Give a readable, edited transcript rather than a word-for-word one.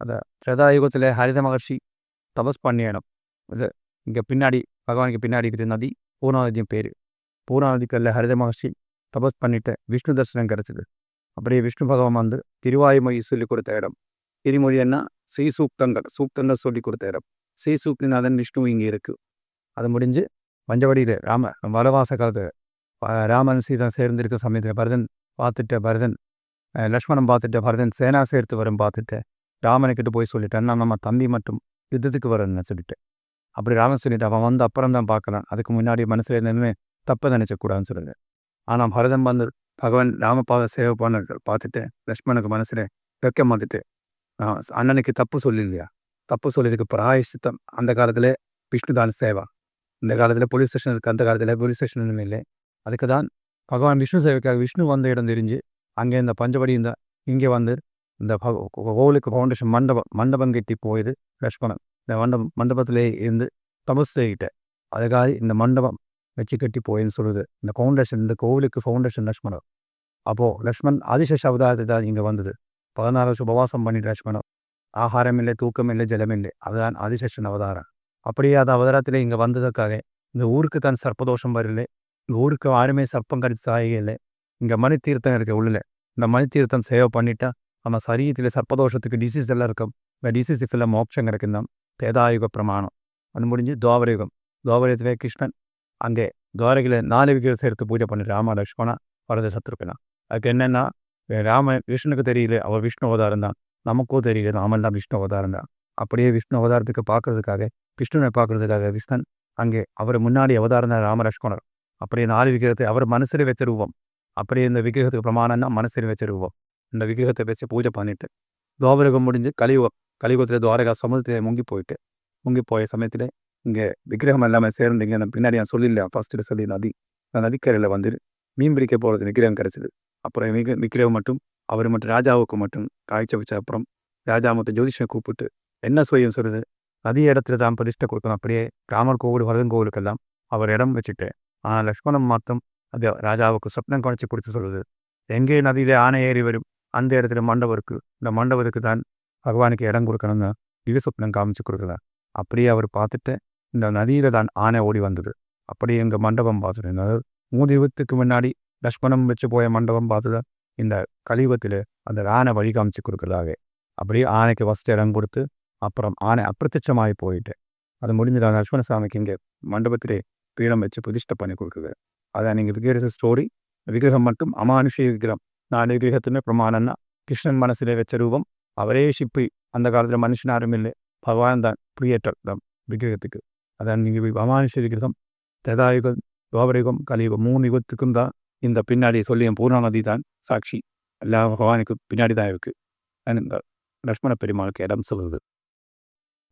அதை திரேதாயுகத்தில் ஹரித மகர்ஷி தபஸ் பண்ணிய இடம் இது. இங்கே பின்னாடி பகவானுக்கு பின்னாடி இருக்கிற நதி பூர்ணாநதியும் பேர். பூர்ணாநதிக்கல்ல ஹரித மகர்ஷி தபஸ் பண்ணிட்டு விஷ்ணு தரிசனம் கிடச்சிது. அப்படியே விஷ்ணு பகவான் வந்து திருவாயுமொழி சொல்லி கொடுத்த இடம். திருமொழி என்ன சூக்தங்கள் சொல்லி கொடுத்த இடம். ஸ்ரீசூக்திநாதன் விஷ்ணு இங்கே இருக்குது. அது முடிஞ்சு பஞ்சவடியில் வனவாச காலத்து ராமன் சீதா சேர்ந்திருக்க சமயத்தில் பரதன் லக்ஷ்மணன் பார்த்துட்டு பரதன் சேனா சேர்த்து வரும் பார்த்துட்டு ராமனுக்கிட்ட போய் சொல்லிட்டேன், நான் நம்ம தம்பி மட்டும் யுத்தத்துக்கு வரேன்னு சொல்லிட்டு. அப்படி ராமன் சொல்லிட்டு அவன் வந்து அப்புறம் தான் பார்க்கலாம், அதுக்கு முன்னாடி மனசில் என்னன்னு தப்பை நினைச்சக்கூடாதுன்னு சொல்லுங்க. ஆனால் பரதன் வந்து பகவான் ராமபாத சேவை பண்ண பார்த்துட்டு லக்ஷ்மணுக்கு மனசில் வெக்கம் வந்துட்டு அண்ணனுக்கு தப்பு சொல்லிஇல்லையா, தப்பு சொல்லியதுக்கு பிராயசித்தம். அந்த காலத்தில் விஷ்ணுதான் சேவா. இந்த காலத்தில் போலீஸ் ஸ்டேஷன் இருக்குது, அந்த காலத்தில் போலீஸ் ஸ்டேஷன் இல்லை. அதுக்கு தான் பகவான் விஷ்ணு சேவைக்காக விஷ்ணு வந்த இடம் தெரிஞ்சு அங்கே இந்த பஞ்சவடி இங்கே வந்து இந்த கோவிலுக்கு ஃபவுண்டேஷன் மண்டபம் கட்டி போயிது லக்ஷ்மணன். இந்த மண்டபத்திலே இருந்து தபஸ் செய்கிட்ட அதுக்காக இந்த மண்டபம் வச்சு கட்டி போயின்னு சொல்லுது. இந்த கோவிலுக்கு ஃபவுண்டேஷன் லக்ஷ்மணன். அப்போது லக்ஷ்மண் ஆதிசேஷ அவதாரத்தை தான் இங்கே வந்தது. 14 வருஷம் உபவாசம் பண்ணிட்டு லக்ஷ்மணன் ஆகாரம் இல்லை, தூக்கம் இல்லை, ஜலம் இல்லை. அதுதான் ஆதிசேஷன் அவதாரம். அப்படியே அந்த அவதாரத்தில் இங்கே வந்ததுக்காக இந்த ஊருக்கு தான் சர்ப்பதோஷம் வரல. இந்த ஊருக்கு யாருமே சர்ப்பம் கடிச்சு சாயே இல்லை. இங்கே மணி தீர்த்தம் இருக்குது உள்ள. இந்த மணி தீர்த்தம் சேவை பண்ணிட்டா நம்ம சரீரத்தில் சர்ப்பதோஷத்துக்கு டிசீஸ் எல்லாம் இருக்கும். இந்த டிசீஸ் எல்லாம் மோட்சம் கிடைக்கும். தேதாயுக பிரமாணம். அது முடிஞ்சு துவாபரயுகத்திலே கிருஷ்ணன் அங்கே துவாரகையில் 4 விக்கிரம் சேர்த்து பூஜை பண்ணி ராம லக்ஷ்மணா வரத சத்ருக்கனா. அதுக்கு என்னென்னா விஷ்ணுக்கு தெரியல அவர் விஷ்ணு அவதாரம் தான், நமக்கும் தெரியல நாமெல்லாம் தான் விஷ்ணு அவதாரம் தான். அப்படியே விஷ்ணு அவதாரத்துக்கு பார்க்கறதுக்காக விஷ்ணுவை பார்க்கறதுக்காக விஷ்ணன் அங்கே அவர் முன்னாடி அவதாரம் தான் ராம லக்ஷ்மணர். அப்படியே 4 விக்கிரத்தை அவர் மனசில் வச்ச ரூபம். அப்படியே இந்த விக்கிரகத்துக்கு பிரமாணம்னா மனசில் வச்ச ரூபம். இந்த விக்கிரகத்தை வச்சு பூஜை பண்ணிட்டு துவாபரகம் முடிஞ்சு கலியுகத்தில் துவாரகா சமுதிரத்தில் முங்கி போய சமயத்தில் இங்கே விக்கிரகம் எல்லாமே சேர்ந்து இங்கே பின்னாடி நான் சொல்லிடல ஃபஸ்ட்டு சொல்லி நதிக்கரையில் வந்து மீன் பிடிக்க போகிறது விக்கிரகம் கிடச்சிது. அப்புறம் விக்கிரகம் மட்டும் அவர் மட்டும் ராஜாவுக்கு மட்டும் காய்ச்ச வச்ச அப்புறம் ராஜா மட்டும் ஜோதிஷனை கூப்பிட்டு என்ன செய்யும் சொல்லுது, நதி இடத்துல தான் பிரதிஷ்டை கொடுக்கணும். அப்படியே ராமர் கோவில் வரதன் கோவிலுக்கெல்லாம் அவர் இடம் வச்சுட்டு ஆனால் லக்ஷ்மணன் மட்டும் அது ராஜாவுக்கு சொப்னம் குறைச்சி கொடுத்து சொல்லுது, எங்கே நதியில் ஆனை ஏறி வரும் அந்த இடத்துல மண்டபம் இருக்குது, இந்த மண்டபத்துக்கு தான் பகவானுக்கு இடம் கொடுக்கணும்னு இது சொப்னம் காமிச்சு கொடுக்குறார். அப்படியே அவர் பார்த்துட்டு இந்த நதியில் தான் ஆனை ஓடி வந்தது. அப்படியே எங்கள் மண்டபம் பார்த்துட்டு 3 யுகத்துக்கு முன்னாடி லக்ஷ்மணம் வச்சு போய மண்டபம் பார்த்துதான் இந்த கலியுகத்தில் அந்த ஆனை வழி காமிச்சு கொடுக்குறதாக. அப்படியே ஆனைக்கு ஃபஸ்ட்டு இடம் கொடுத்து அப்புறம் ஆனை அப்பிரத்யட்சமாகி போயிட்டு அது முடிஞ்சுதான் லக்ஷ்மண சாமிக்கு இங்கே மண்டபத்திலே பீடம் வச்சு பிரதிஷ்டை பண்ணி கொடுக்குது. அதான் நீங்கள் விக்கிரக ஸ்டோரி. விக்கிரகம் மட்டும் அமானுஷ விக்கிரம். 4 விக்கிரகத்துமே பிரமாணம்னா கிருஷ்ணன் மனசிலே வச்ச ரூபம். அவரே ஷிப்பி. அந்த காலத்தில் மனுஷன் யாரும் இல்லை, பகவான் தான் கிரியேட்டர் தான் விக்கிரகத்துக்கு. அதான் நீங்கள் அமானுஷ விக்கிரகம். திரேதாயுகம், துவாபரயுகம், கலியுகம் 3 யுகத்துக்கும் தான் இந்த பின்னாடி சொல்லி பூர்ணாநதி தான் சாட்சி. எல்லா பகவானுக்கு பின்னாடி தான் இருக்குது. லக்ஷ்மண பெருமாளுக்கு இடம் சொல்லுது.